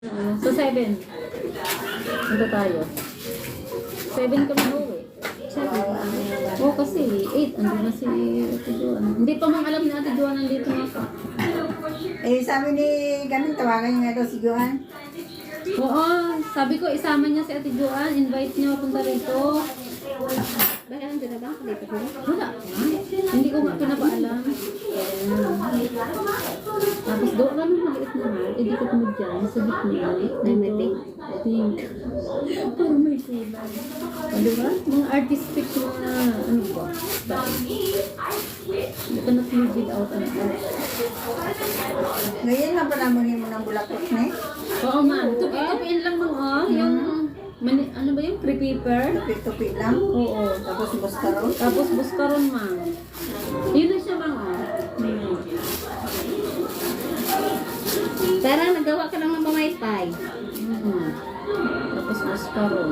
Sa 7. Punta tayo. 7 kami uwi. 7. Oo, kasi 8. Andun na si Ate Joan. Hindi pa mang alam ni Ate Joan nandito na ako. Eh, sabi ni Gamin, tawagan niya daw si Joan. Oo, sabi ko isama niya si Ate Joan. Invite niya punta rito. Bakit nandiyan na ba? Dito ko. Wala. Hindi ko nga pinapaalam. Tapos doon kami maliit na ha. Idikot mo dyan. Sa gitna. May pink. Pink. Parang may kulay. O, diba? Mga artistic mga ano ba? You cannot live without an art. Ngayon lang pala mo ng bulaklak na eh. Oo ma'am. Tupi-tupiin lang mga yung ano ba yung creeper? Tupi-tupi lang. Oo. Tapos buskaron. Tapos buskaron ma'am. Yun na siya mga. Parang nagawa ka lang ng pamaypay. Tapos buskaron.